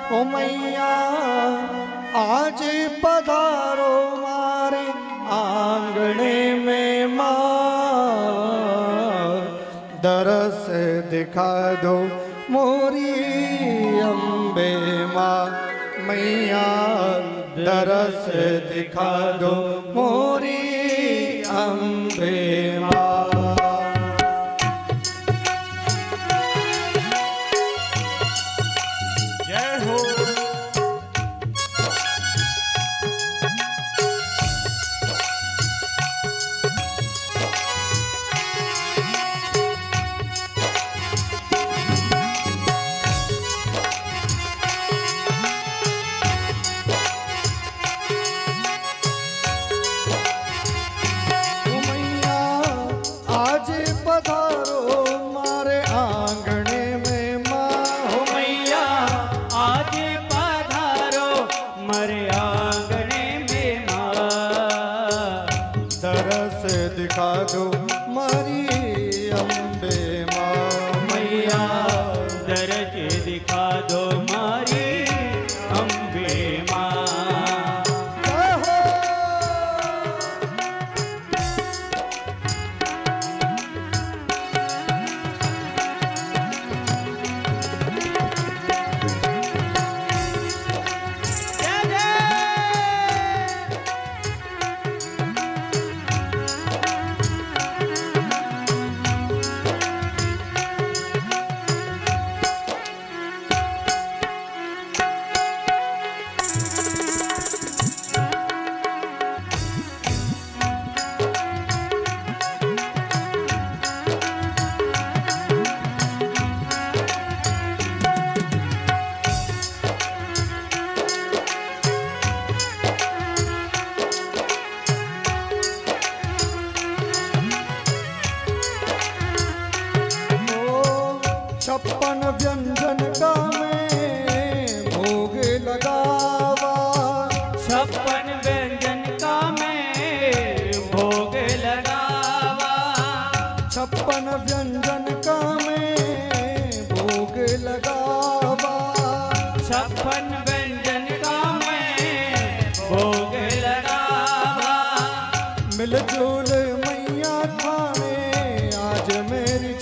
ओ मैया आज पधारो मारे आंगने में माँ, दरस दिखा दो मोरी अम्बे माँ। मैया दरस दिखा दो मोरी अम्बे माँ। दिखा दो मारी अम्बे माँ। मैया दरस दिखा दो मारी अम्बे माँ। छप्पन व्यंजन का मैं भोग लगावा। छप्पन व्यंजन का मैं भोग लगावा। छप्पन व्यंजन का मैं भोग लगावा। छप्पन व्यंजन का मैं भोग लगावा। मिलजुल मैया थाने आज मेरी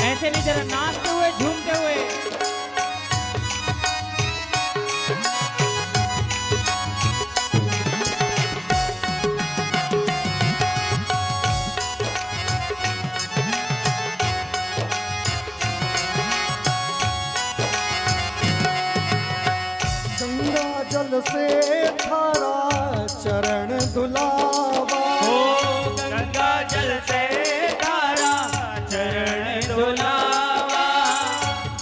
ऐसे नहीं जरा नाचते हुए झूमते हुए। गंगा जल से थारा चरण धुलावा। ओ गंगा जल से थारा चरण धुलावा।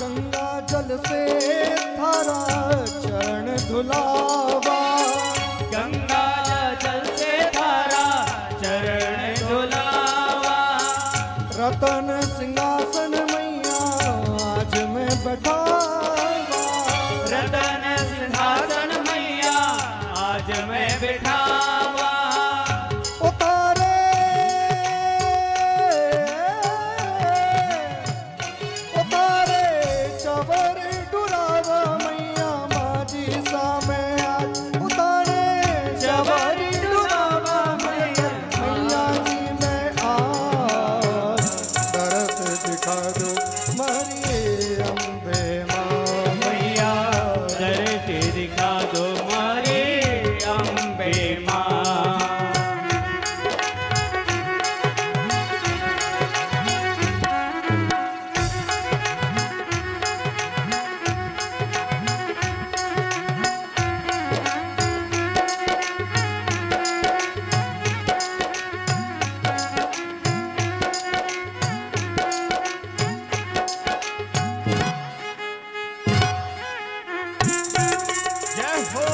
गंगा जल से थारा चरण धुलावा। गंगा जल से थारा चरण धुलावा। रतन सिंहासन मैया आज मैं बैठावा। रतन सिंहासन मैया आज मैं बिठावा। उतारे दिखा दो मारी अम्बे माँ। मैया दर्श दिखा दो मारी अम्बे माँ। जय हो।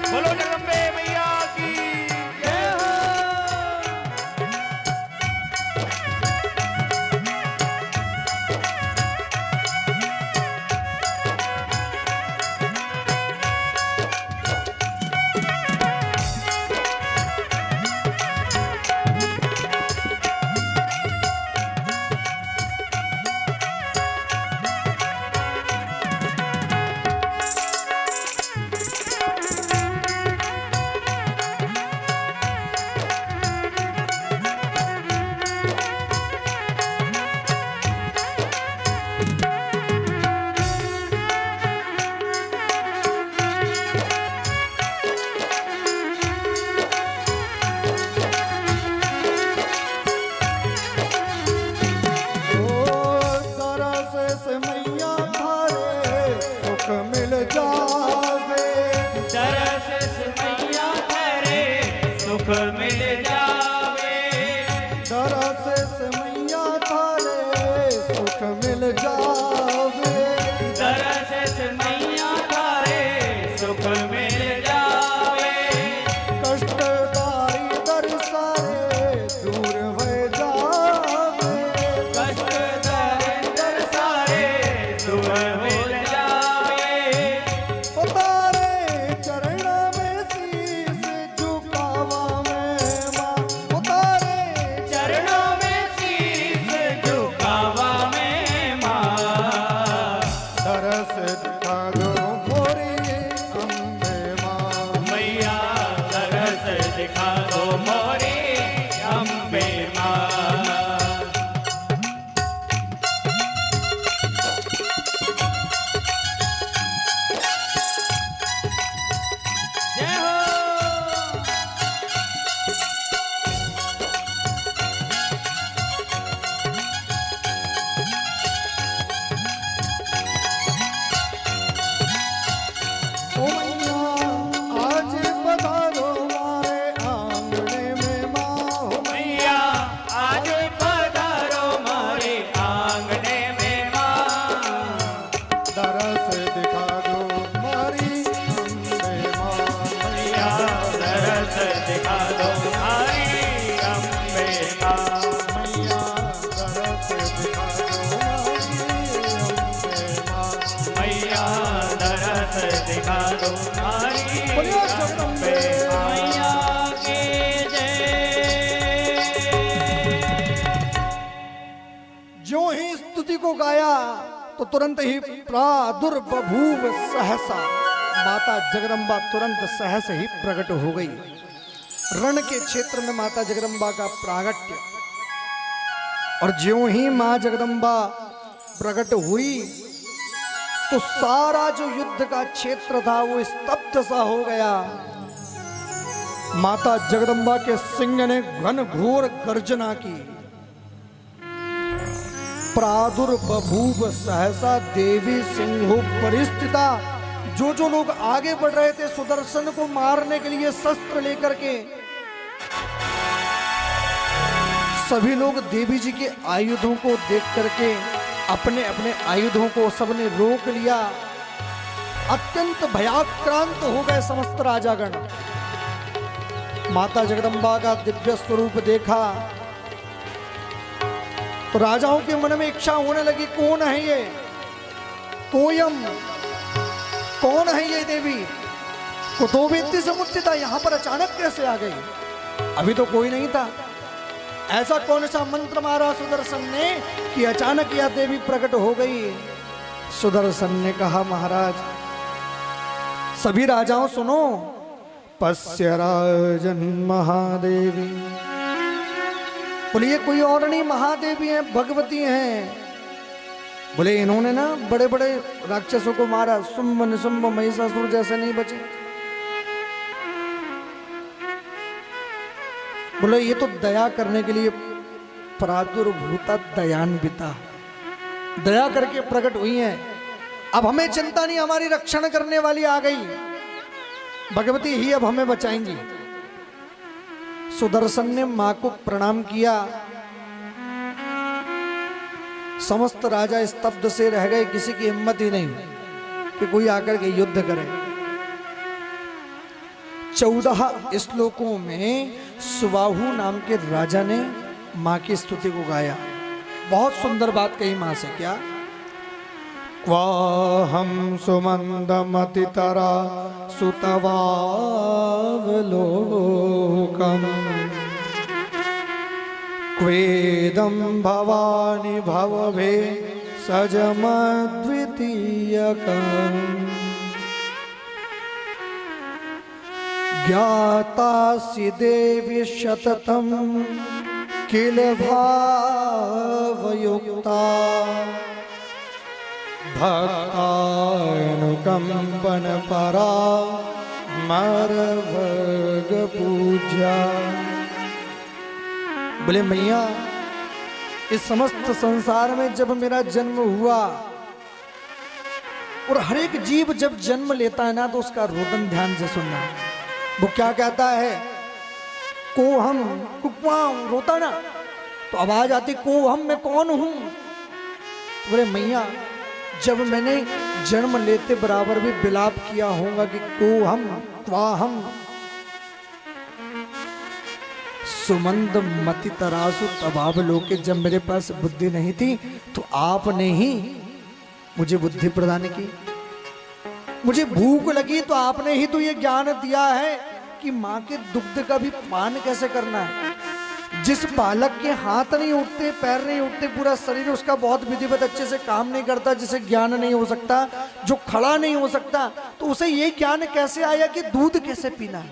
बोलो जगदम्बे मैया की जय हो। मिल जावे दरस से मैया थारे सुख मिल जावे। दरस से मैया थारे सुख मिल जावे। कष्टदारी दर सारे दूर हो जावे। कष्टदारी दर सारे दूर हो जावे। उतारे चरण में शीस झुकावा में माँ। उतारे चरणों में शीस झुकावा में माँ। दरस दिखा दो मोरी अम्बे माँ। मैया दरस दिखा दो मोरी अम्बे माँ। जय हो। ओ मैया आज पधारो मारे आंगने में माँ। हो मैया आज पधारो मारे आंगने में माँ। दरस दिखा दो मारी अम्बे माँ। मैया दरस दिखा दो मारी अम्बे माँ। मैया दरस दिखा दो मारी अम्बे माँ। मैया दरस दिखा दो मारी बोलिए जगदम्बे मैया की जय। ज्यों ही स्तुति को गाया तो तुरंत ही प्रादुर्बभूव सहसा। माता जगदम्बा तुरंत सहस ही प्रकट हो गई। रण के क्षेत्र में माता जगदम्बा का प्रागट्य। और ज्यों ही मां जगदम्बा प्रकट हुई तो सारा जो युद्ध का क्षेत्र था वो स्तब्ध सा हो गया। माता जगदम्बा के सिंह ने घन घोर गर्जना की। प्रादुर्बभूव सहसा देवी सिंहो परिस्थिता। जो लोग आगे बढ़ रहे थे सुदर्शन को मारने के लिए शस्त्र लेकर के, सभी लोग देवी जी के आयुधों को देख करके अपने अपने आयुधों को सबने रोक लिया। अत्यंत भयाक्रांत हो गए समस्त राजागण। माता जगदम्बा का दिव्य स्वरूप देखा तो राजाओं के मन में इच्छा होने लगी, कौन है ये कोयम, कौन है ये देवी? कुतोवेत्ति समुत्थिता यहाँ पर अचानक कैसे आ गई? अभी तो कोई नहीं था। ऐसा कौन सा मंत्र मारा सुदर्शन ने कि अचानक यह देवी प्रकट हो गई? सुदर्शन ने कहा, महाराज सभी राजाओं सुनो, पश्य राजन महादेवी बोले ये कोई और नहीं, महादेवी हैं, भगवती हैं। बोले इन्होंने ना बड़े बड़े राक्षसों को मारा, शुंभ निशुंभ महिषासुर जैसे नहीं बचे। बोले ये तो दया करने के लिए प्रादुर्भूता दयान्विता, दया करके प्रकट हुई हैं। अब हमें चिंता नहीं, हमारी रक्षण करने वाली आ गई, भगवती ही अब हमें बचाएंगी। सुदर्शन ने मां को प्रणाम किया। समस्त राजा स्तब्ध से रह गए, किसी की हिम्मत ही नहीं कि कोई आकर के युद्ध करे। 14 श्लोकों में सुबाहु नाम के राजा ने मां की स्तुति को गाया। बहुत सुंदर बात कही मां से, क्या? क्वाहं सुमंदमतितरा सुतवावलोकम् क्वेदं भवानी भवभे सजमद्वितीयकम् ज्ञातासि देवी शततं किल भावयुक्ता भक्तानुकंपन परा मरवर्ग पूजा। बोले मैया, इस समस्त संसार में जब मेरा जन्म हुआ, और हर एक जीव जब जन्म लेता है ना, तो उसका रोदन ध्यान से सुनना। वो क्या कहता है? को हम कुकवाम, रोता ना तो आवाज आती को हम, मैं कौन हूं? बोले मैया, जब मैंने जन्म लेते बराबर भी विलाप किया होगा कि को हम क्वाहम सुमंद मति तरासु तबाब लोके, जब मेरे पास बुद्धि नहीं थी तो आपने ही मुझे बुद्धि प्रदान की। मुझे भूख लगी तो आपने ही तो ये ज्ञान दिया है कि माँ के दुग्ध का भी पान कैसे करना है। जिस बालक के हाथ नहीं उठते, पैर नहीं उठते, पूरा शरीर उसका बहुत विधिवत अच्छे से काम नहीं करता, जिसे ज्ञान नहीं हो सकता, जो खड़ा नहीं हो सकता, तो उसे ये ज्ञान कैसे आया कि दूध कैसे पीना है?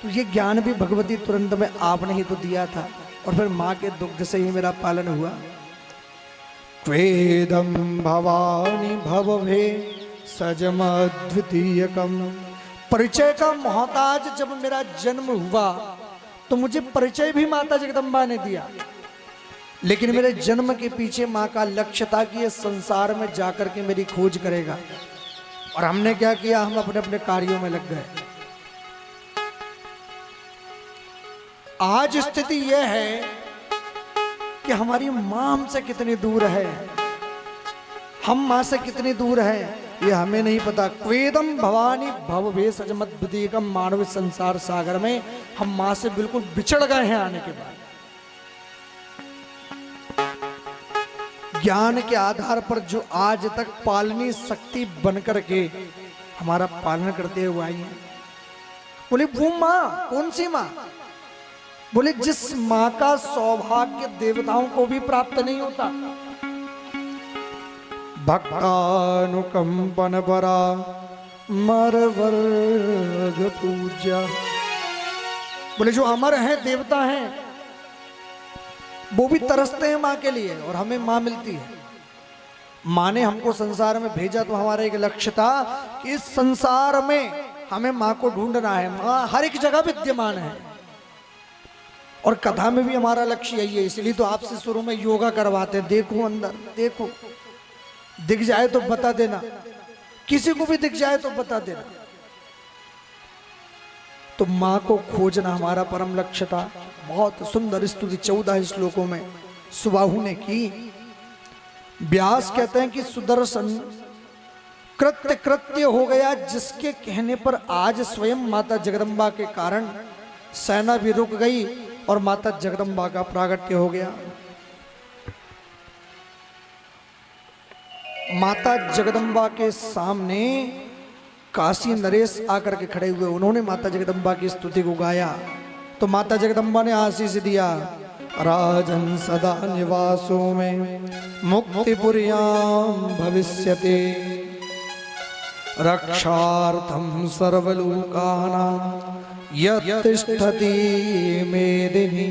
तो ये ज्ञान भी भगवती तुरंत में आपने ही तो दिया था, और फिर माँ के दुग्ध से ही मेरा पालन हुआ। त्वेदं भवानी भवभे सजमद्वितीयकम्। परिचय का मोहताज जब मेरा जन्म हुआ तो मुझे परिचय भी माता जगदम्बा ने दिया, लेकिन मेरे जन्म के पीछे माँ का लक्ष्य था कि ये संसार में जाकर के मेरी खोज करेगा। और हमने क्या किया? हम अपने अपने कार्यों में लग गए। आज स्थिति यह है कि हमारी माँ हमसे कितनी दूर है, हम माँ से कितनी दूर है, ये हमें नहीं पता। क्वेदम भवानी भवभे सजमद्वितीयकम। मानव संसार सागर में हम माँ से बिल्कुल बिछड़ गए हैं आने के बाद। ज्ञान के आधार पर जो आज तक पालनी शक्ति बनकर के हमारा पालन करते हुए आई है, बोले वो माँ कौन सी माँ? बोले जिस माँ का सौभाग्य देवताओं को भी प्राप्त नहीं होता। भक्तानुकंपन परा मरवर्ग पूजा। बोले जो अमर हैं, देवता हैं, वो भी तरसते हैं माँ के लिए, और हमें माँ मिलती है। माँ ने हमको संसार में भेजा तो हमारा एक लक्ष्य था कि इस संसार में हमें माँ को ढूंढना है। माँ हर एक जगह विद्यमान है, और कथा में भी हमारा लक्ष्य यही है। इसलिए तो आपसे शुरू में योगा करवाते हैं। देखो अंदर, देखो, दिख जाए तो बता देना, किसी को भी दिख जाए तो बता देना। तो माँ को खोजना हमारा परम लक्ष्य था। बहुत सुंदर स्तुति 14 श्लोकों में सुबाहु ने की। व्यास कहते हैं कि सुदर्शन कृत्य कृत्य हो गया, जिसके कहने पर आज स्वयं माता जगदम्बा के कारण सेना भी रुक गई और माता जगदम्बा का प्रागट्य हो गया। माता जगदम्बा के सामने काशी नरेश आकर के खड़े हुए, उन्होंने माता जगदम्बा की स्तुति को गाया। तो माता जगदम्बा ने आशीष दिया, राजन सदा निवासों में मुक्तिपुर्यां भविष्यते, रक्षार्थं सर्वलोकानां यत्तिष्ठति मेदिनी।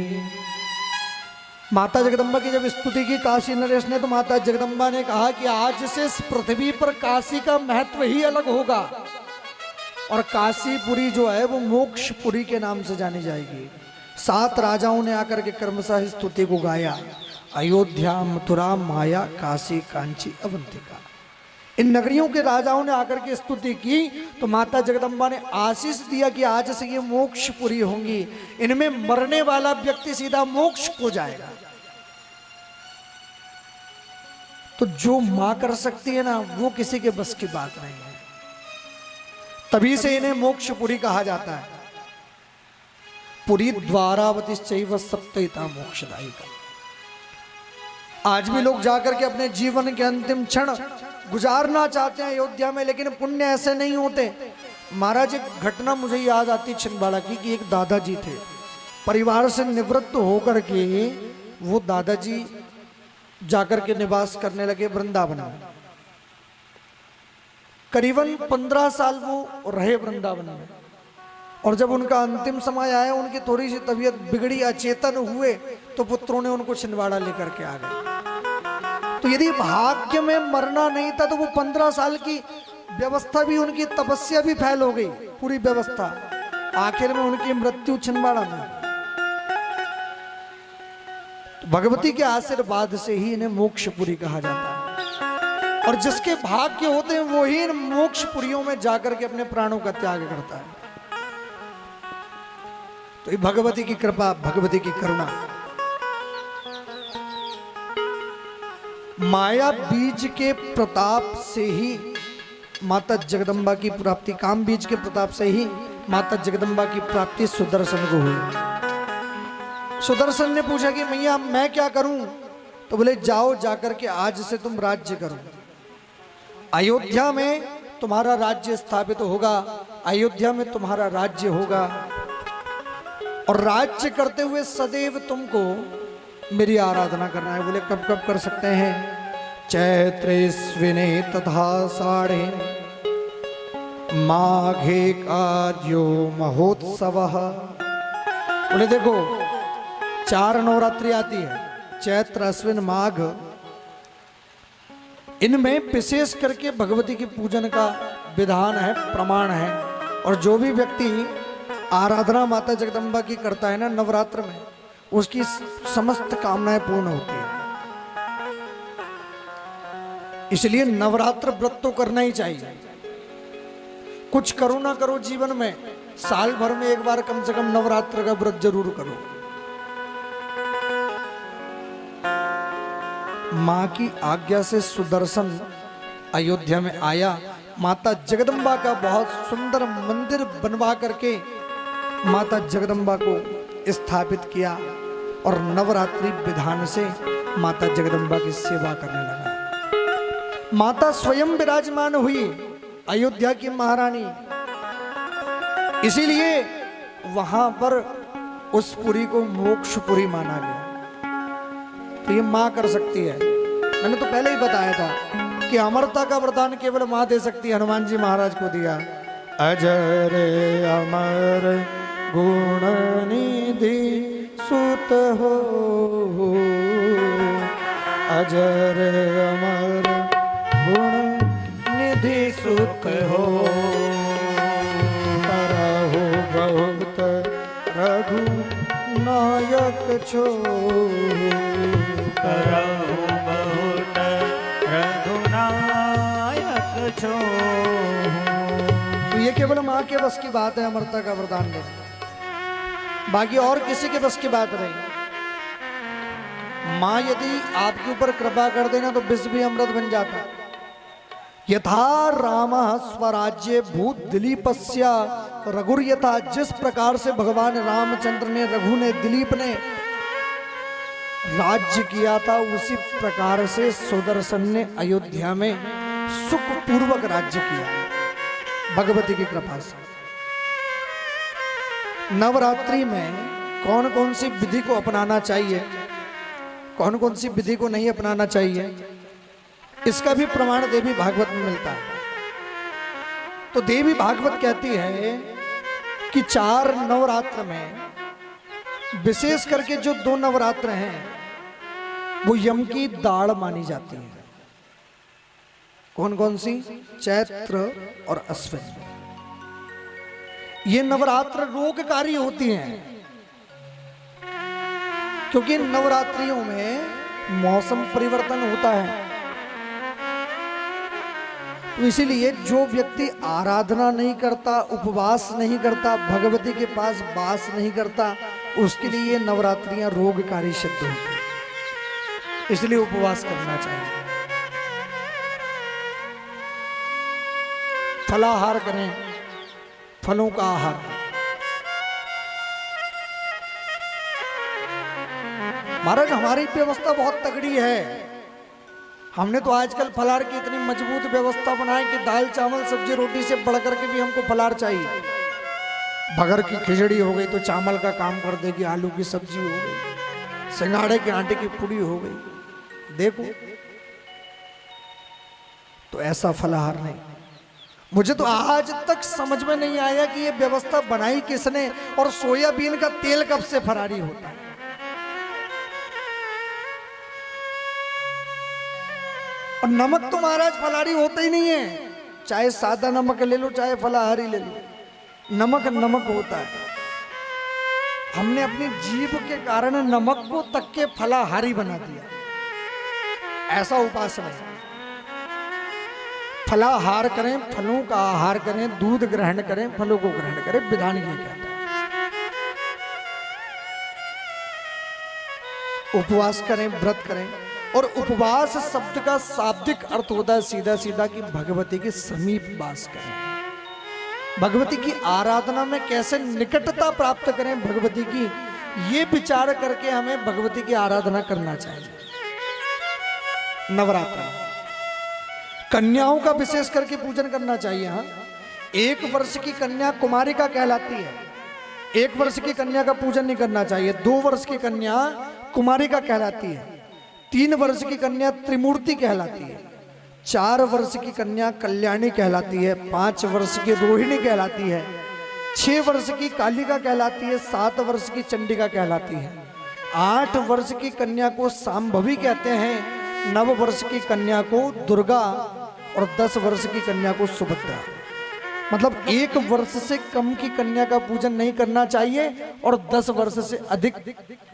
माता जगदम्बा की जब स्तुति की काशी नरेश ने, तो माता जगदम्बा ने कहा कि आज से इस पृथ्वी पर काशी का महत्व ही अलग होगा और काशीपुरी जो है वो मोक्षपुरी के नाम से जानी जाएगी। 7 राजाओं ने आकर के क्रमशः स्तुति को गाया। अयोध्या, मथुरा, माया, काशी, कांची, अवंतिका, इन नगरियों के राजाओं ने आकर के स्तुति की। तो माता जगदम्बा ने आशीष दिया कि आज से ये मोक्षपुरी होंगी, इनमें मरने वाला व्यक्ति सीधा मोक्ष को जाएगा। तो जो मां कर सकती है ना, वो किसी के बस की बात नहीं है। तभी से इन्हें मोक्षपुरी कहा जाता है। पुरी द्वारावती चैव सप्तैता मोक्षदायिका। आज भी लोग जाकर के अपने जीवन के अंतिम क्षण गुजारना चाहते हैं अयोध्या में, लेकिन पुण्य ऐसे नहीं होते। महाराज, एक घटना मुझे याद आती छिंदवाड़ा की कि एक दादाजी थे, परिवार से निवृत्त होकर के वो दादाजी जाकर के निवास करने लगे वृंदावन में। करीबन 15 साल वो रहे वृंदावन में, और जब उनका अंतिम समय आया, उनकी थोड़ी सी तबीयत बिगड़ी, अचेतन हुए, तो पुत्रों ने उनको छिंदवाड़ा लेकर के आ गए। तो यदि भाग्य में मरना नहीं था तो वो 15 साल की व्यवस्था भी, उनकी तपस्या भी फैल हो गई, पूरी व्यवस्था। आखिर में उनकी मृत्यु छिंदवाड़ा में। तो भगवती के आशीर्वाद से ही इन्हें मोक्षपुरी कहा जाता है, और जिसके भाग्य होते हैं वो ही इन मोक्षपुरियों में जाकर के अपने प्राणों का त्याग करता है। तो ये भगवती की कृपा, भगवती की करुणा। माया बीज के प्रताप से ही माता जगदम्बा की प्राप्ति, काम बीज के प्रताप से ही माता जगदम्बा की प्राप्ति सुदर्शन को हुई। सुदर्शन ने पूछा कि मैया मैं क्या करूं? तो बोले जाओ, जाकर के आज से तुम राज्य करो। अयोध्या में तुम्हारा राज्य स्थापित होगा, अयोध्या में तुम्हारा राज्य होगा, और राज्य करते हुए सदैव तुमको मेरी आराधना करना है। बोले कब कब कर सकते हैं? चैत्रेस्विने तथा साढ़े माघे कार्यो महोत्सव। बोले देखो 4 नवरात्रि आती है, चैत्र, अश्विन, माघ। इनमें विशेष करके भगवती की पूजन का विधान है, प्रमाण है। और जो भी व्यक्ति आराधना माता जगदम्बा की करता है ना नवरात्र में, उसकी समस्त कामनाएं पूर्ण होती है। इसलिए नवरात्र व्रत तो करना ही चाहिए। कुछ करो ना करो जीवन में, साल भर में एक बार कम से कम नवरात्र का व्रत जरूर करो। मां की आज्ञा से सुदर्शन अयोध्या में आया। माता जगदम्बा का बहुत सुंदर मंदिर बनवा करके माता जगदम्बा को स्थापित किया, और नवरात्रि विधान से माता जगदम्बा की सेवा करने लगा। माता स्वयं विराजमान हुई, अयोध्या की महारानी। इसीलिए वहां पर उस पुरी को मोक्षपुरी माना गया। तो ये मां कर सकती है। मैंने तो पहले ही बताया था कि अमरता का वरदान केवल मां दे सकती है। हनुमान जी महाराज को दिया, अजर अमर गुण निधि सुत हो, अजर अमर गुण निधि सुत हो, करहु बहुत रघु नायक छो, करहु बहुत रघुनायक छो। तो ये केवल मां के बस की बात है, अमरता का वरदान देना। बाकी और किसी के बस की बात नहीं। मां यदि आपके ऊपर कृपा कर देना तो विष भी अमृत बन जाता। यथा राम स्वराज्य भूत दिलीपस्य रघुर यथा, जिस प्रकार से भगवान रामचंद्र ने, रघु ने, दिलीप ने राज्य किया था, उसी प्रकार से सुदर्शन ने अयोध्या में सुखपूर्वक राज्य किया भगवती की कृपा से। नवरात्रि में कौन कौन सी विधि को अपनाना चाहिए, कौन कौन सी विधि को नहीं अपनाना चाहिए, इसका भी प्रमाण देवी भागवत में मिलता है। तो देवी भागवत कहती है कि 4 नवरात्र में, विशेष करके जो 2 नवरात्र हैं, वो यम की दाढ़ मानी जाती है। कौन कौन सी? चैत्र और अश्विन। ये नवरात्र रोगकारी होती हैं, क्योंकि नवरात्रियों में मौसम परिवर्तन होता है। तो इसीलिए जो व्यक्ति आराधना नहीं करता, उपवास नहीं करता, भगवती के पास वास नहीं करता, उसके लिए ये नवरात्रियां रोगकारी सिद्ध होती हैं। इसलिए उपवास करना चाहिए। फलाहार करें, फलों का आहार। महाराज हमारी व्यवस्था बहुत तगड़ी है। हमने तो आजकल फलाहार की इतनी मजबूत व्यवस्था बनाई कि दाल चावल सब्जी रोटी से बढ़कर के भी हमको फलाहार चाहिए। बगर की खिचड़ी हो गई तो चावल का काम कर देगी, आलू की सब्जी हो गई, सिंगाड़े के आटे की पूड़ी हो गई। देखो, तो ऐसा फलाहार नहीं। मुझे तो आज तक समझ में नहीं आया कि ये व्यवस्था बनाई किसने, और सोयाबीन का तेल कब से फरारी होता है। और नमक तो महाराज फलाहारी होता ही नहीं है। चाहे सादा नमक ले लो, चाहे फलाहारी ले लो, नमक नमक होता है। हमने अपनी जीभ के कारण नमक को तक के फलाहारी बना दिया। ऐसा उपास नहीं। फलाहार करें, फलों का आहार करें, दूध ग्रहण करें, फलों को ग्रहण करें, विधान ये कहता है। उपवास करें, व्रत करें। और उपवास शब्द का शाब्दिक अर्थ होता है सीधा सीधा कि भगवती के समीप वास करें। भगवती की आराधना में कैसे निकटता प्राप्त करें भगवती की, ये विचार करके हमें भगवती की आराधना करना चाहिए। नवरात्र में कन्याओं का विशेष करके पूजन करना चाहिए। हाँ, 1 वर्ष की कन्या कुमारिका कहलाती है। 1 वर्ष की कन्या का पूजन नहीं करना चाहिए। 2 वर्ष की कन्या कुमारिका कहलाती है। 3 वर्ष की कन्या त्रिमूर्ति कहलाती है। 4 वर्ष की कन्या कल्याणी कहलाती है। 5 वर्ष की रोहिणी कहलाती है। 6 वर्ष की कालिका कहलाती है। 7 वर्ष की चंडिका कहलाती है। 8 वर्ष की कन्या को सांभवी कहते हैं। 9 वर्ष की कन्या को दुर्गा और 10 वर्ष की कन्या को सुभद्रा। मतलब 1 वर्ष से कम की कन्या का पूजन नहीं करना चाहिए और 10 वर्ष से अधिक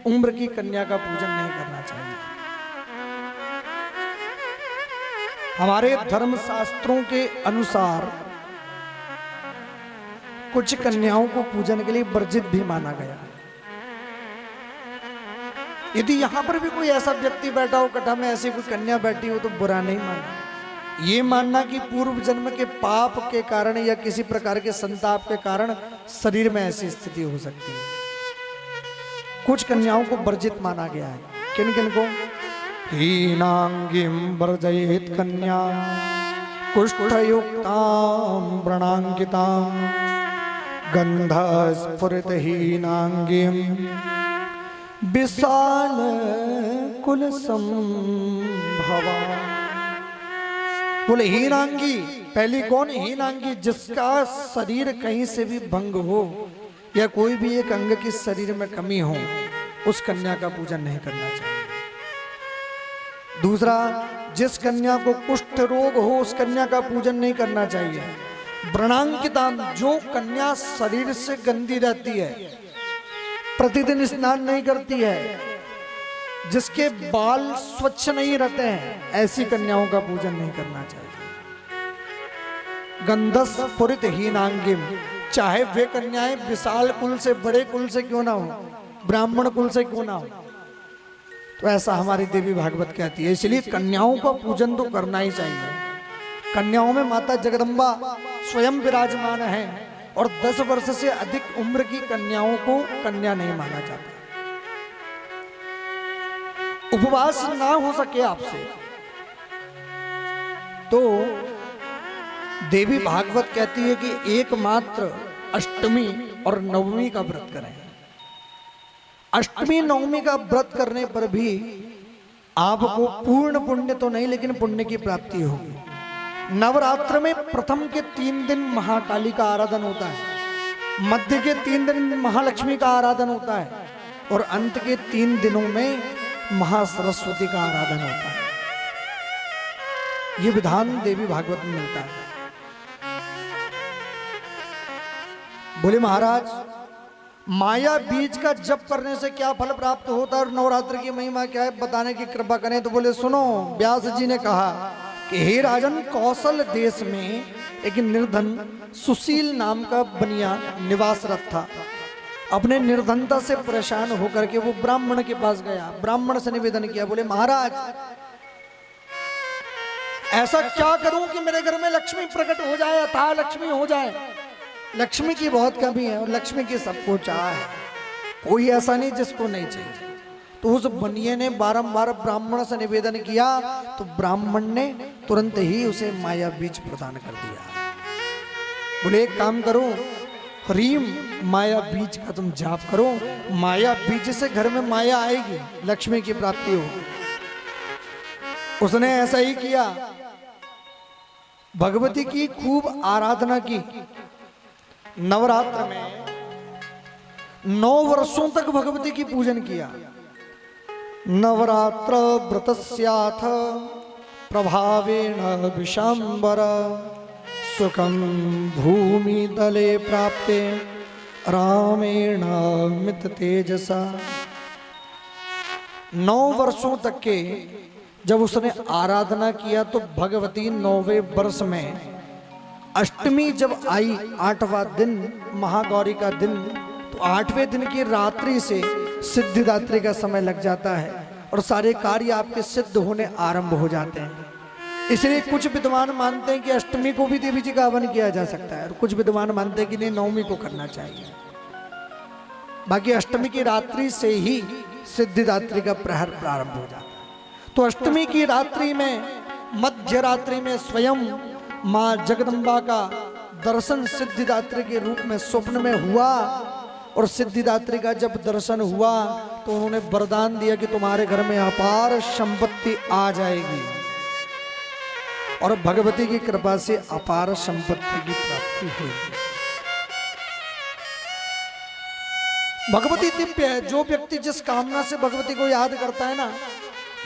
उम्र की कन्या का पूजन नहीं करना चाहिए। हमारे धर्म शास्त्रों के अनुसार कुछ कन्याओं को पूजन के लिए वर्जित भी माना गया। यदि यहां पर भी कोई ऐसा व्यक्ति बैठा हो, कथा में ऐसी कोई कन्या बैठी हो, तो बुरा नहीं मानना। ये मानना कि पूर्व जन्म के पाप के कारण या किसी प्रकार के संताप के कारण शरीर में ऐसी स्थिति हो सकती है। कुछ कन्याओं को वर्जित माना गया है। किन किन को? हीनांगिम वर्जयेत कन्या कुष्ठयुक्तां व्रणांकितां गंधस्फुरित हीनांगिम विशाल कुल संभवा। बोले हीनांगी, पहली कौन? हीनांगी, जिसका शरीर कहीं से भी भंग हो या कोई भी एक अंग की शरीर में कमी हो, उस कन्या का पूजन नहीं करना चाहिए। दूसरा, जिस कन्या को कुष्ठ रोग हो, उस कन्या का पूजन नहीं करना चाहिए। व्रणांकिता, जो कन्या शरीर से गंदी रहती है, प्रतिदिन स्नान नहीं करती है, जिसके बाल स्वच्छ नहीं रहते हैं, ऐसी कन्याओं का पूजन नहीं करना चाहिए। गंधस्फुरित हीनांगिम, चाहे वे कन्याएं विशाल कुल से, बड़े कुल से क्यों ना हो, ब्राह्मण कुल से क्यों ना हो, तो ऐसा हमारी देवी भागवत कहती है। इसलिए कन्याओं का पूजन तो करना ही चाहिए। कन्याओं में माता जगदम्बा स्वयं विराजमान है और 10 वर्ष से अधिक उम्र की कन्याओं को कन्या नहीं माना जाता। उपवास ना हो सके आपसे तो देवी भागवत कहती है कि एकमात्र अष्टमी और नवमी का व्रत करें। अष्टमी नवमी का व्रत करने पर भी आपको पूर्ण पुण्य तो नहीं, लेकिन पुण्य की प्राप्ति होगी। नवरात्र में प्रथम के 3 दिन महाकाली का आराधन होता है, मध्य के 3 दिन महालक्ष्मी का आराधन होता है और अंत के 3 दिनों में महासरस्वती का आराधन होता है। ये विधान देवी भागवत में मिलता है। बोले महाराज, माया बीज का जप करने से क्या फल प्राप्त होता है और नवरात्र की महिमा क्या है, बताने की कृपा करें। तो बोले सुनो, व्यास जी ने कहा कि हे राजन, कौशल देश में एक निर्धन सुशील नाम का बनिया निवासरत था। अपने निर्धनता से परेशान होकर के वो ब्राह्मण के पास गया, ब्राह्मण से निवेदन किया। बोले महाराज, ऐसा क्या करूं कि मेरे घर में लक्ष्मी प्रकट हो जाए, अथाह लक्ष्मी हो जाए। लक्ष्मी की बहुत कमी है और लक्ष्मी की सबको चाह है, कोई ऐसा नहीं जिसको नहीं चाहिए। तो उस बनिए ने बारंबार ब्राह्मण से निवेदन किया, तो ब्राह्मण ने तुरंत ही उसे माया बीज प्रदान कर दिया। बोले एक काम करो, ह्रीम माया बीज का तुम जाप करो, माया बीज से घर में माया आएगी, लक्ष्मी की प्राप्ति होगी। उसने ऐसा ही किया, भगवती की खूब आराधना की। नवरात्र में 9 वर्षों तक भगवती की पूजन किया। नवरात्र व्रतस्याथ प्रभावेण विशांबर सुखम भूमि तले प्राप्ते रामेण मित तेजसा। 9 वर्षों तक के जब उसने आराधना किया तो भगवती 9वें वर्ष में अष्टमी जब आई, 8वां दिन महागौरी का दिन, तो 8वें दिन की रात्रि से सिद्धिदात्री का समय लग जाता है और सारे कार्य आपके सिद्ध होने आरंभ हो जाते हैं। इसलिए कुछ विद्वान मानते हैं कि अष्टमी को भी देवी जी का हवन किया जा सकता है और कुछ विद्वान मानते हैं कि नहीं, 9वीं को करना चाहिए। बाकी अष्टमी की रात्रि से ही सिद्धिदात्री का प्रहर प्रारंभ हो जाता है। तो अष्टमी की रात्रि में, मध्य रात्रि में स्वयं माँ जगदम्बा का दर्शन सिद्धिदात्री के रूप में स्वप्न में हुआ। और सिद्धिदात्री का जब दर्शन हुआ तो उन्होंने वरदान दिया कि तुम्हारे घर में अपार संपत्ति आ जाएगी। और भगवती की कृपा से अपार संपत्ति की प्राप्ति हुई। भगवती दिव्य है। जो व्यक्ति जिस कामना से भगवती को याद करता है ना,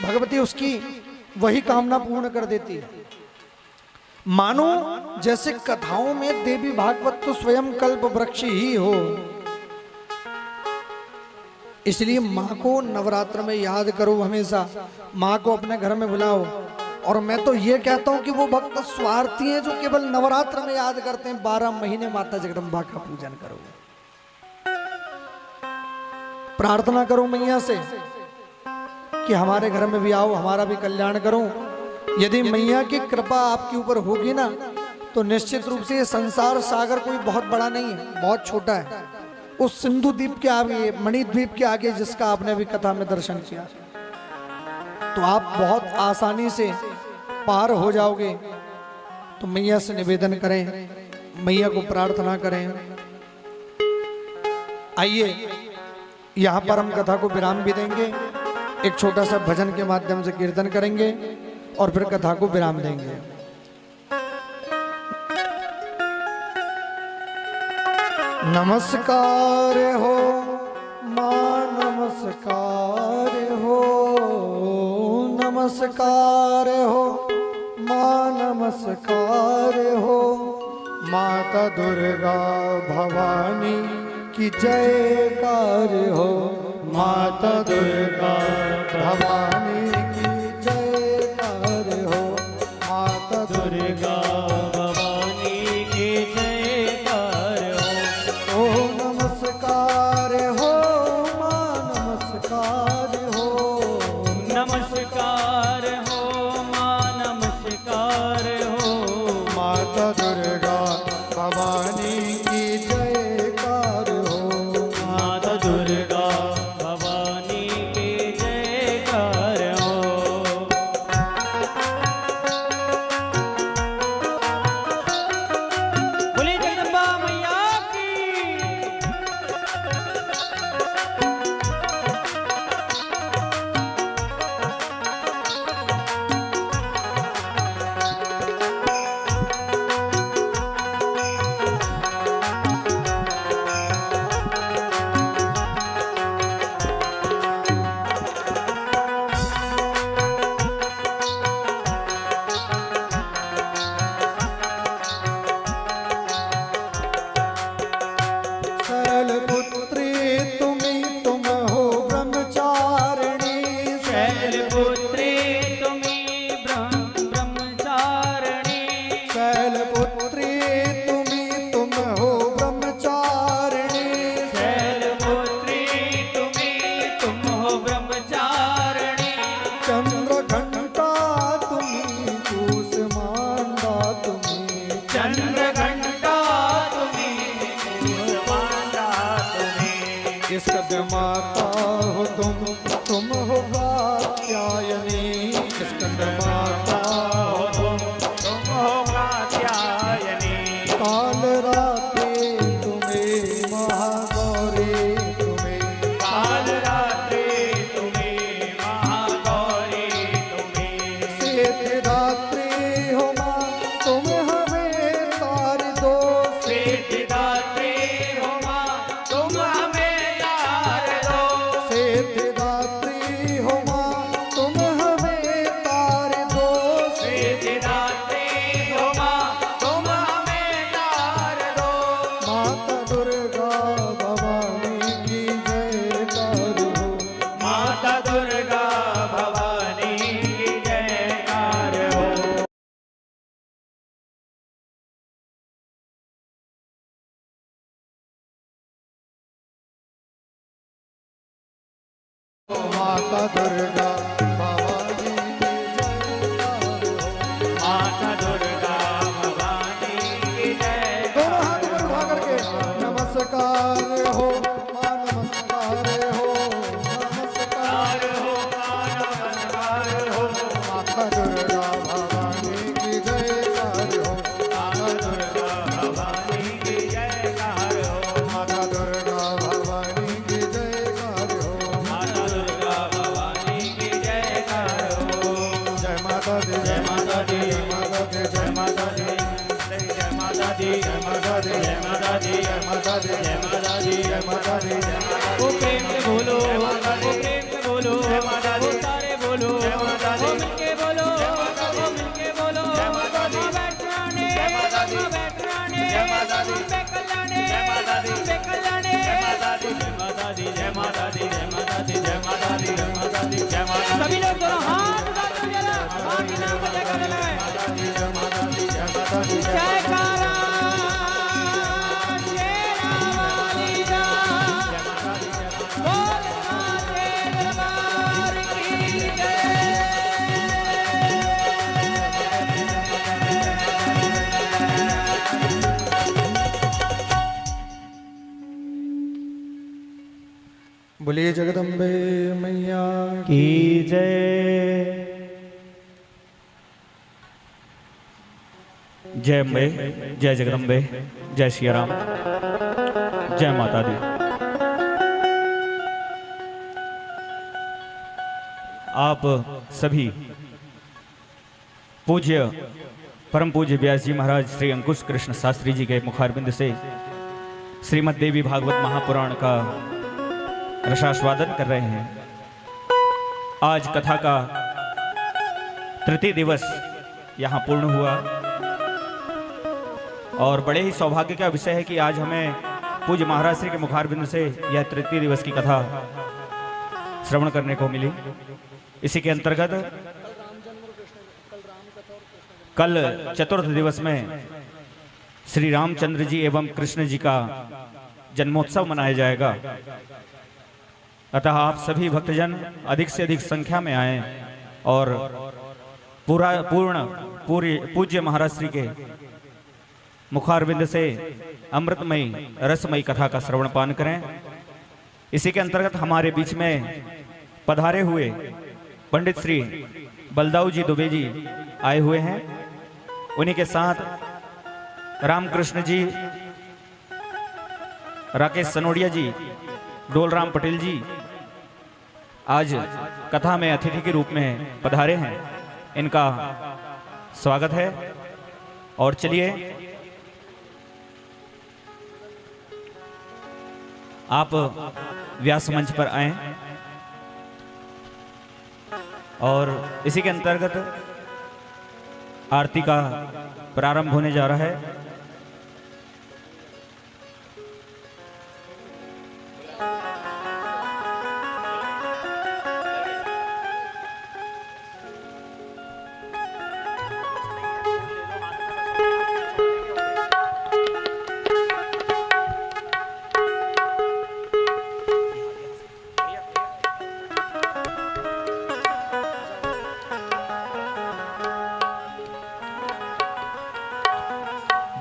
भगवती उसकी वही कामना पूर्ण कर देती है। मानो जैसे कथाओं में देवी भागवत तो स्वयं कल्प वृक्ष ही हो। इसलिए माँ को नवरात्र में याद करो, हमेशा माँ को अपने घर में बुलाओ। और मैं तो ये कहता हूं कि वो भक्त स्वार्थी हैं जो केवल नवरात्र में याद करते हैं। 12 महीने माता जगदम्बा का पूजन करो, प्रार्थना करो मैया से कि हमारे घर में भी आओ, हमारा भी कल्याण करो। यदि मैया की कृपा आपके ऊपर होगी ना, तो निश्चित रूप से ये संसार सागर कोई बहुत बड़ा नहीं है, बहुत छोटा है। उस सिंधु द्वीप के आगे, मणिद्वीप के आगे, जिसका आपने अभी कथा में दर्शन किया, तो आप बहुत आसानी से पार हो जाओगे। तो मैया से निवेदन करें, मैया को प्रार्थना करें। आइए, यहाँ पर हम कथा को विराम भी देंगे, एक छोटा सा भजन के माध्यम से कीर्तन करेंगे और फिर कथा को विराम देंगे। नमस्कार हो माँ, नमस्कार हो, नमस्कार हो माँ, नमस्कार हो। माता दुर्गा भवानी की जयकार हो, माता दुर्गा भवानी की जयकार हो, माता दुर्गा भवानी की जयकार हो। ओ नमस्कार हो माँ, नमस्कार हो, नमस्कार हो माँ, नमस्कार हो। माता दुर्गा भवानी की जयकार हो, माता दुर्गा भवानी की जयकार कात्यायनी स्कंद माता हो तुम हो कात्यायनी काल रात्रि तुम्हें महागौरी तुम्हें काल रात्रि तुम्हें महागौरी तुम्हें श्वेत रात्रि हो माँ तुम हमें तार दो श्वेत रात्रि हो माँ तुम हमें तार दो श्वेत रात्रि हो माँ तुम हमें तार दो श्वेत रात्रि हो माँ तुम हमें तार दो माता दुर्गा भवानी की जयकार हो माता दुर्गा भवानी की जयकार हो माता दुर्गा भवानी की जयकार हो माता दुर्गा भवानी की जय दोनों हाथ ऊपर उठा करके नमस्कार हो माँ नमस्कार हो नमस्कार नमस्कार हो माता दुर्गा भवानी की जयकार हो माता दुर्गा भवानी की जयकार हो माता दुर्गा भवानी की जयकार हो माता दुर्गा भवानी की जयकार हो जय माता दी जय माता दी जय माता दी जय माता दी जय माता दी जय माता दी जय माता दी जय माता दी जय माता दी जय माता दी वो प्रेम से बोलो, वो प्रेम से बोलो, वो सारे बोलो, वो मिलके बोलो, वो मिलके बोलो, माँ बैठराने, माँ बैठराने, अम्बे कल्याणे, अम्बे कल्याणे, जय माता दी जय माता दी जय माता दी जय माता दी जय माता दी जय माता दी जय माता दी सभी लोग दोनों हाथ उठा कर जरा माँ के नाम पर जय करना है। जय माता दी जय माता दी जयकारा शेरा वाली दा, बोल माँ के दरबार की जय। बोलिए जगदम्बे मैया की जय। जय अम्बे जय जगदम्बे जय श्री राम जय माता दी। आप सभी पूज्य परम पूज्य व्यास जी महाराज श्री अंकुश कृष्ण शास्त्री जी के मुखारबिंद से श्रीमद् देवी भागवत महापुराण का रसास्वादन कर रहे हैं। आज कथा का तृतीय दिवस यहाँ पूर्ण हुआ और बड़े ही सौभाग्य का विषय है कि आज हमें पूज्य महाराज श्री के मुखारबिंद से यह तृतीय दिवस की कथा श्रवण करने को मिली। इसी के अंतर्गत कल चतुर्थ दिवस में श्री रामचंद्र जी एवं कृष्ण जी का जन्मोत्सव मनाया जाएगा। अतः आप सभी भक्तजन अधिक से अधिक संख्या में आएं और पूरी पूज्य महाराज श्री के मुखारविंद से अमृतमयी रसमयी कथा का श्रवण पान करें। इसी के अंतर्गत हमारे बीच में पधारे हुए पंडित श्री बलदाऊ जी दुबे जी आए हुए हैं। उन्हीं के साथ रामकृष्ण जी, राकेश सनोडिया जी, डोलराम पटेल जी आज कथा में अतिथि के रूप में पधारे हैं। इनका स्वागत है। और चलिए आप व्यास मंच पर आएं और इसी के अंतर्गत आरती का प्रारंभ होने जा रहा है।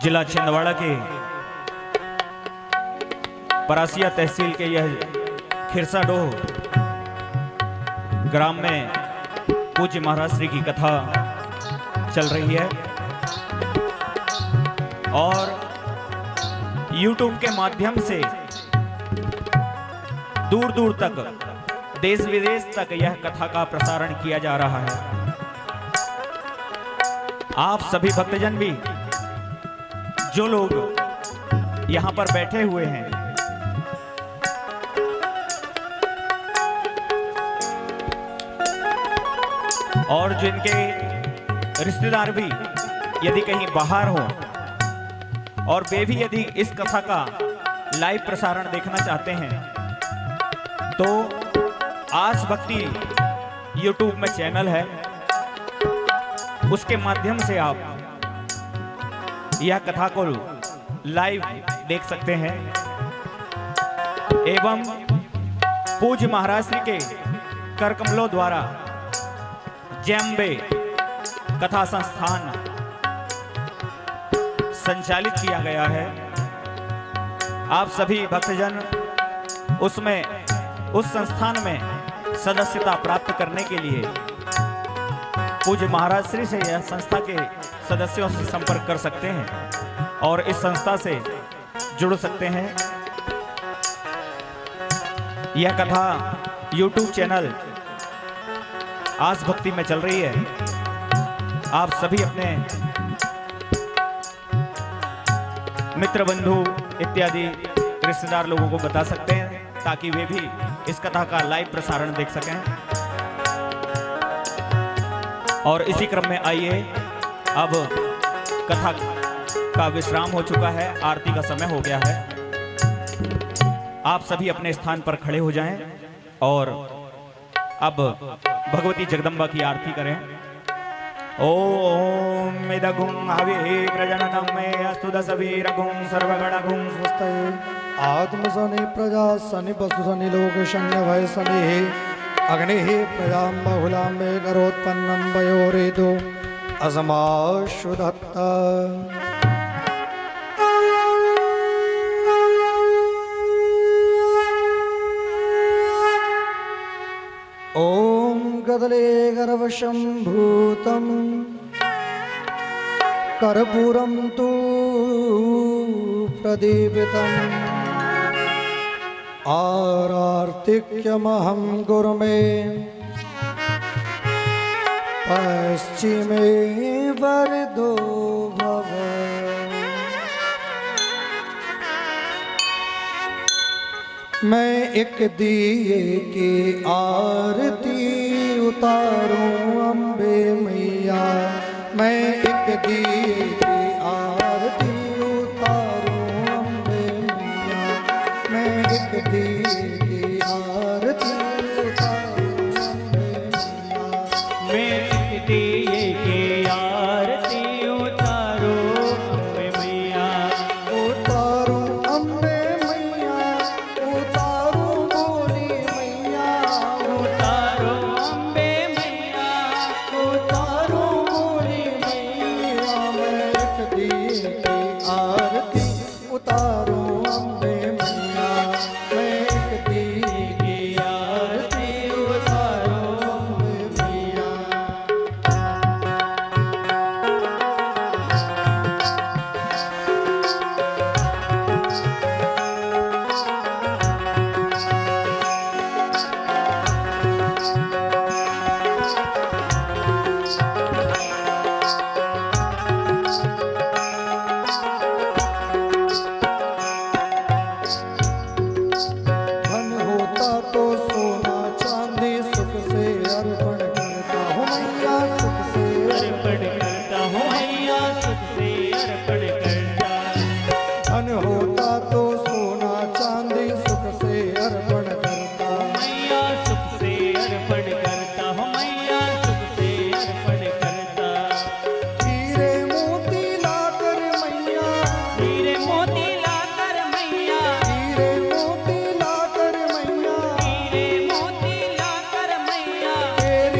जिला छिंदवाड़ा के परासिया तहसील के यह खिरसाडोह ग्राम में पूज्य महाराज श्री की कथा चल रही है और YouTube के माध्यम से दूर दूर तक, देश विदेश तक यह कथा का प्रसारण किया जा रहा है। आप सभी भक्तजन भी, जो लोग यहां पर बैठे हुए हैं, और जिनके रिश्तेदार भी यदि कहीं बाहर हो और वे भी यदि इस कथा का लाइव प्रसारण देखना चाहते हैं तो आस भक्ति YouTube में चैनल है, उसके माध्यम से आप यह कथा को लाइव देख सकते हैं। एवं पूज्य महाराज श्री के कर कमलों द्वारा जैम्बे कथा संस्थान संचालित किया गया है। आप सभी भक्तजन उसमें, उस संस्थान में सदस्यता प्राप्त करने के लिए पूज्य महाराज श्री से यह संस्था के सदस्यों से संपर्क कर सकते हैं और इस संस्था से जुड़ सकते हैं। यह कथा YouTube चैनल आस भक्ति में चल रही है। आप सभी अपने मित्र बंधु इत्यादि रिश्तेदार लोगों को बता सकते हैं ताकि वे भी इस कथा का लाइव प्रसारण देख सकें। और इसी क्रम में आइए, अब कथा का विश्राम हो चुका है, आरती का समय हो गया है। आप सभी अपने स्थान पर खड़े हो जाएं और अब भगवती जगदम्बा की आरती करें। ओम इदगुं हविः प्रजननं मे अस्तु दशवीरगुं सर्वगणगुं स्वस्ते आत्मसनि प्रजा सनि पशु सनि लोक शन्य भय सनि अग्निः प्रजां बहुलां मे करोत्पन्नं वयोरेदो असमाशुधत्त। ओम गदले गर्भशंभूतं कर्पूरं तु प्रदीपितम् आरार्तिक्यमहं गुरुमे पश्चिमे वरदो भव। मैं एक दिए की आरती उतारूं अम्बे मैया, मैं एक दिए की आरती उतारूं अम्बे मैया, मैं एक दिए की आरती उतारूं अम्बे मैया, मैं एक दिए की आरती उतारूं अम्बे मैया, उतारूं अम्बे मैया, उतारूं बोली मैया, उतारो अम्बे मैया, उतारूं बोली मैया, मैं एक दिए की आरती उतारूं अम्बे मैया, मैं एक दिए की आरती उतारूं अम्बे मैया। धन होता तो सोना चांदी सुख से अर्पण करता हूँ मैया, सुख से अर्पण करता हूँ मैया, सुख से अर्पण करता। धन होता तो सोना चांदी सुख से अर्पण करता, मैया सुख से अर्पण करता हूँ मैया, सुख से अर्पण करता। हीरे मोती लाकर मैया, हीरे मोती लाकर मैया, हीरे मोती लाकर मैया, हीरे मोती लाकर मैया, तेरे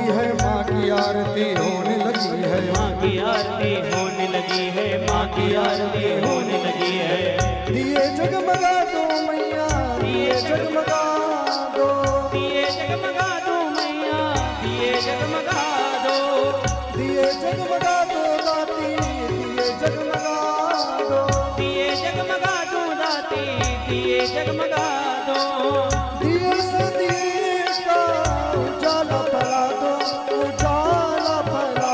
है, माँ की आरती होने लगी है, माँ की आरती होने लगी है, माँ की आरती होने लगी है। दिए जगमगा दो मैया, दिए जगमगा दो, दिए जगमगा दो मैया, दिए जगमगा दो, दिए जगमगा दो दाती, दिए जगमगा दो, दिए जगमगा दो दाती, दिए जगमगा दो। दिए से दिए का उजाला फैला दो, उजाला फैला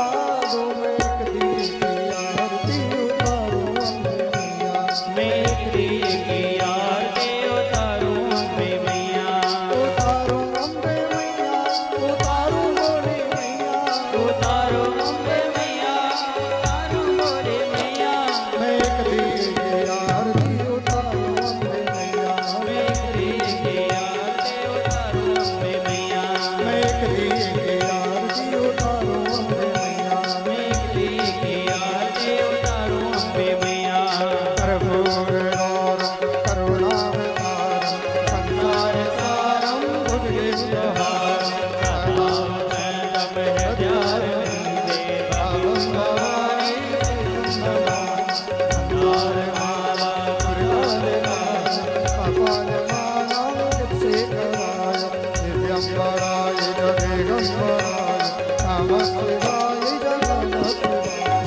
दो। मैं एक दिए की आरती उतारूं अम्बे मैया, मैं एक दिए की आरती उतारूं अम्बे मैया, उतारूं अम्बे मैया, उतारूं मोरी मैया, उतारो अम्बे मैया, उतारो मोरे मैया। मैं एक दिए की आरती उतारूं अम्बे मैया, मैं एक दिए की आरती उतारूं अम्बे मैया, मैं एक दिए की आरती उतारूं अम्बे मैया। मैं एक दिए की आरती उतारूं अम्बे मैया। कर्पूरगौरं करुणावतारं संसार सारं भुजगेन्द्रहारं भावं भवानी कपालमालां दिक्षेकराय दिव्यम्बराय च दिगम्बराय नमः शिवाय च नमः शिवाय।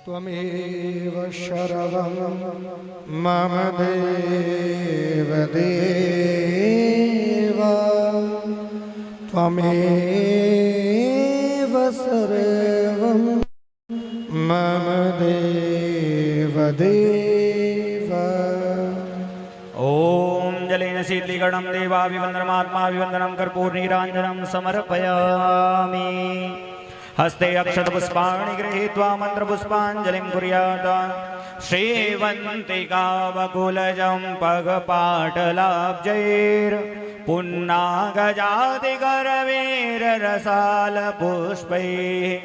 त्वमेव शरणं मम देव देव, त्वमेव सर्वं मम देव देव। ओम जलेन शीतलीकरणं देवाभिवन्दनमात्माभिवन्दनं कर्पूरनीराञ्जनं समर्पयामि। हस्ते अक्षतपुष्पाणि गृहीत्वा मन्त्रपुष्पाञ्जलिं कुर्यात्। श्रीवन्तिकावकुलजं पगपाटलाब्जैर्पुन्नागजातिकरवीररसालपुष्पैः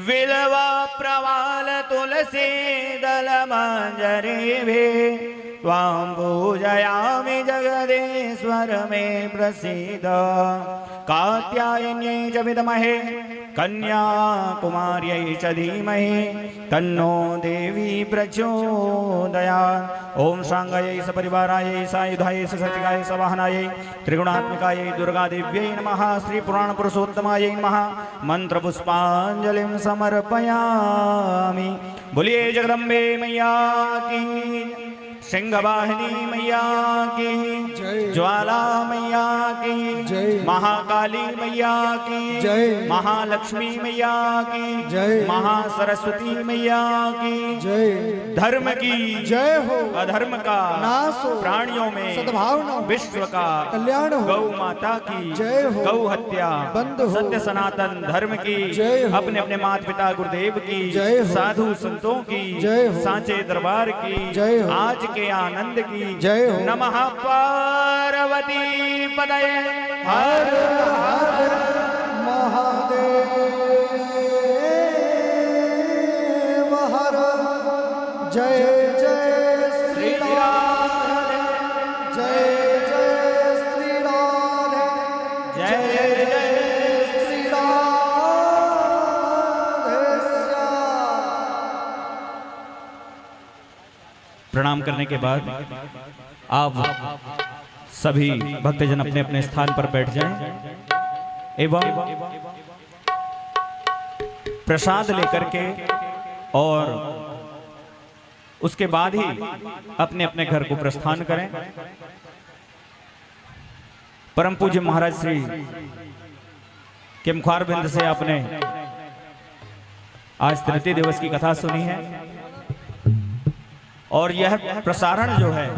बिल्वप्रवालतुलसीदलमञ्जरीभिः त्वां पूजयामि जगदीश्वर मे प्रसीद। कात्यायन्यै च विद्महे कन्याकुमार्यै च धीमहि तन्नो देवी प्रचोदयात्। ओम शांगायै सपरिवारायै सायुधायै सशक्तिकायै सवाहनायै त्रिगुणात्मिकायै दुर्गादेव्यै नमः। श्री पुराण पुरुषोत्तमायै नमः। मंत्र पुष्पांजलिं समर्पयामि। बोलिए जगदम्बे मैया की, सिंहवाहिनी मैया की जय, ज्वाला मैया की जय, महाकाली मैया की जय, महालक्ष्मी मैया की जय, महासरस्वती मैया की जय, धर्म की जय हो, अधर्म का नाश हो, प्राणियों में सद्भावना हो, विश्व का कल्याण हो, गौ माता की जय हो, गौ हत्या बंद हो, सत्य सनातन धर्म की जय हो, अपने अपने माता पिता गुरुदेव की जय हो, साधु संतों की जय हो, सांचे दरबार की जय हो, आज के आनंद की जय हो। नमः पार्वती पदये हर हर महादेव हर। जय जय श्री राधे, जय जय श्री राधे, जय जय श्री राधे श्याम। प्रणाम करने के बाद आप सभी भक्तजन अपने अपने स्थान पर बैठ जाएं एवं प्रसाद लेकर के और उसके बाद ही अपने अपने घर को प्रस्थान करें। परम पूज्य महाराज श्री के मुखारबिंद से आपने आज तृतीय दिवस की कथा सुनी है और यह प्रसारण जो है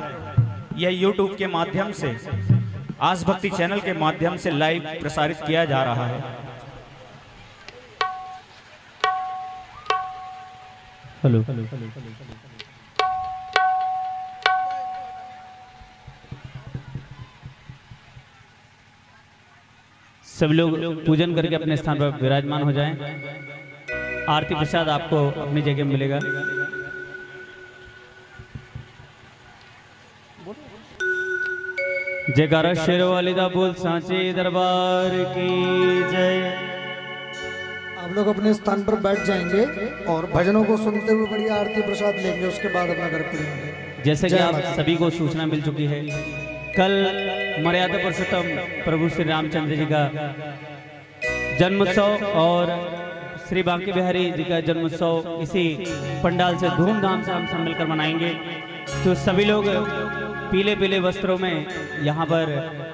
यह YouTube के माध्यम से आस भक्ति चैनल के माध्यम से लाइव प्रसारित किया जा रहा है। हेलो सब लोग पूजन करके अपने स्थान पर विराजमान हो जाएं। आरती प्रसाद आपको अपनी जगह मिलेगा। जयकारा शेरों वाली दा बोल सांचे दरबार की जय। आप लोग अपने स्थान पर बैठ जाएंगे और भजनों को सुनते हुए बढ़िया आरती प्रसाद लेंगे, उसके बाद अपना घर पड़ेंगे। जैसे कि आप सभी को सूचना मिल चुकी है, कल मर्यादा पुरुषोत्तम प्रभु श्री रामचंद्र जी का जन्मोत्सव और श्री बांके बिहारी जी का जन्मोत्सव इसी पंडाल से धूमधाम से हम सब मिलकर मनाएंगे। तो सभी लोग पीले पीले वस्त्रों में यहाँ पर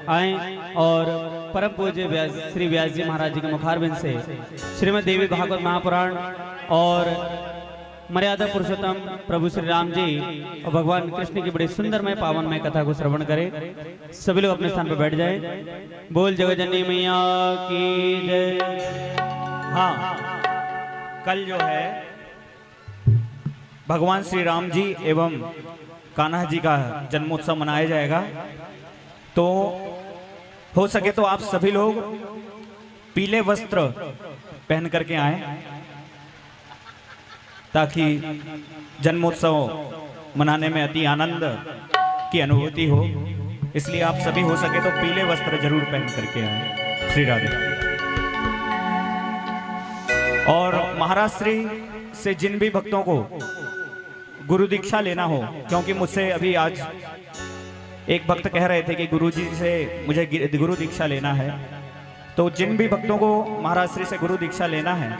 आएं और परम पूज्य श्री व्यास जी महाराज जी के मुखारबिंद से श्रीमद् देवी भागवत महापुराण और मर्यादा पुरुषोत्तम प्रभु श्री राम जी और भगवान कृष्ण की बड़ी सुंदरमय पावनमय कथा को श्रवण करें। सभी लोग अपने स्थान पर बैठ जाएं। बोल जगजननी मैया की जय। हाँ, कल जो है भगवान श्री राम जी एवं कान्हा जी का जन्मोत्सव मनाया जाएगा। तो हो सके तो आप सभी लोग पीले वस्त्र पहन करके आए ताकि जन्मोत्सव मनाने में अति आनंद की अनुभूति हो। इसलिए आप सभी हो सके तो पीले वस्त्र जरूर पहन करके आए। श्री राधे। और महाराज श्री से जिन भी भक्तों को गुरु दीक्षा लेना हो, क्योंकि मुझसे अभी आज एक भक्त कह रहे थे कि गुरुजी से मुझे गुरु दीक्षा लेना है, तो जिन भी भक्तों को महाराज श्री से गुरु दीक्षा लेना है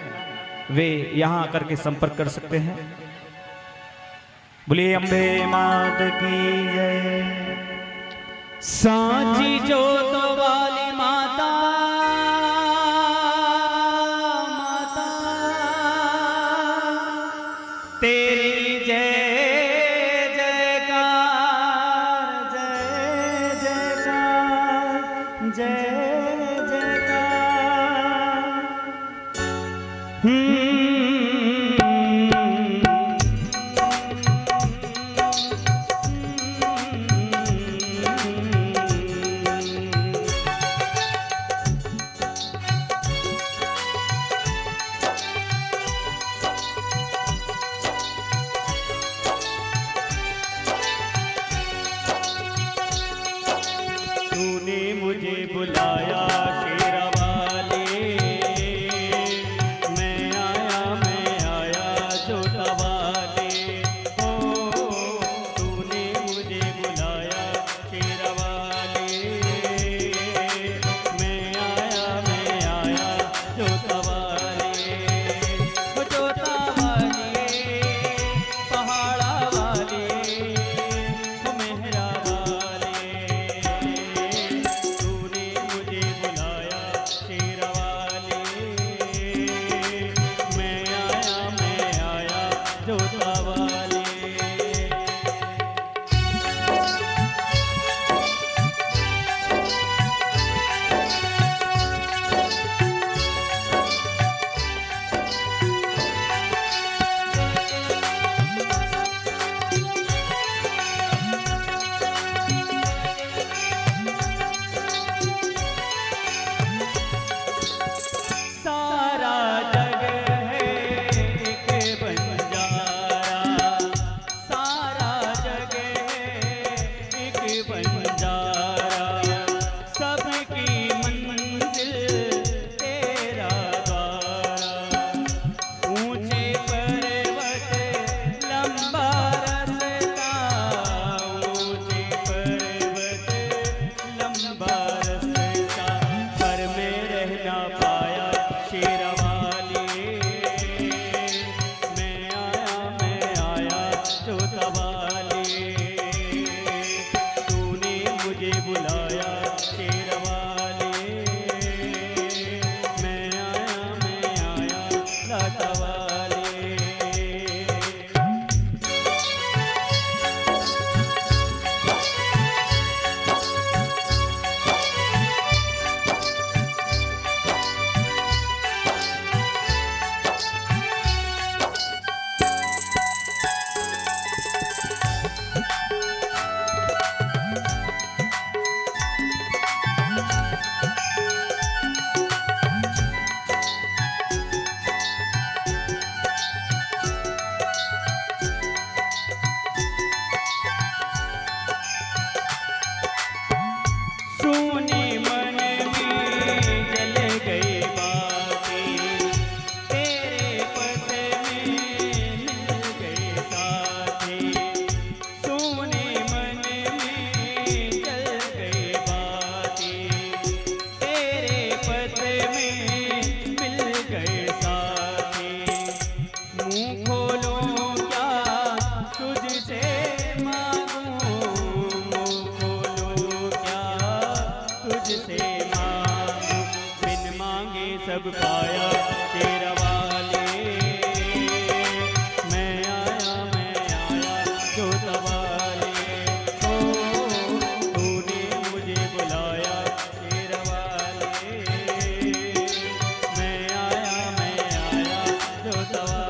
वे यहाँ आकर के संपर्क कर सकते हैं। बोलिए अम्बे मात की जय। सांची जोत वाली माता तेरी जय जयकार, जय जयकार, जय जयकार। सवार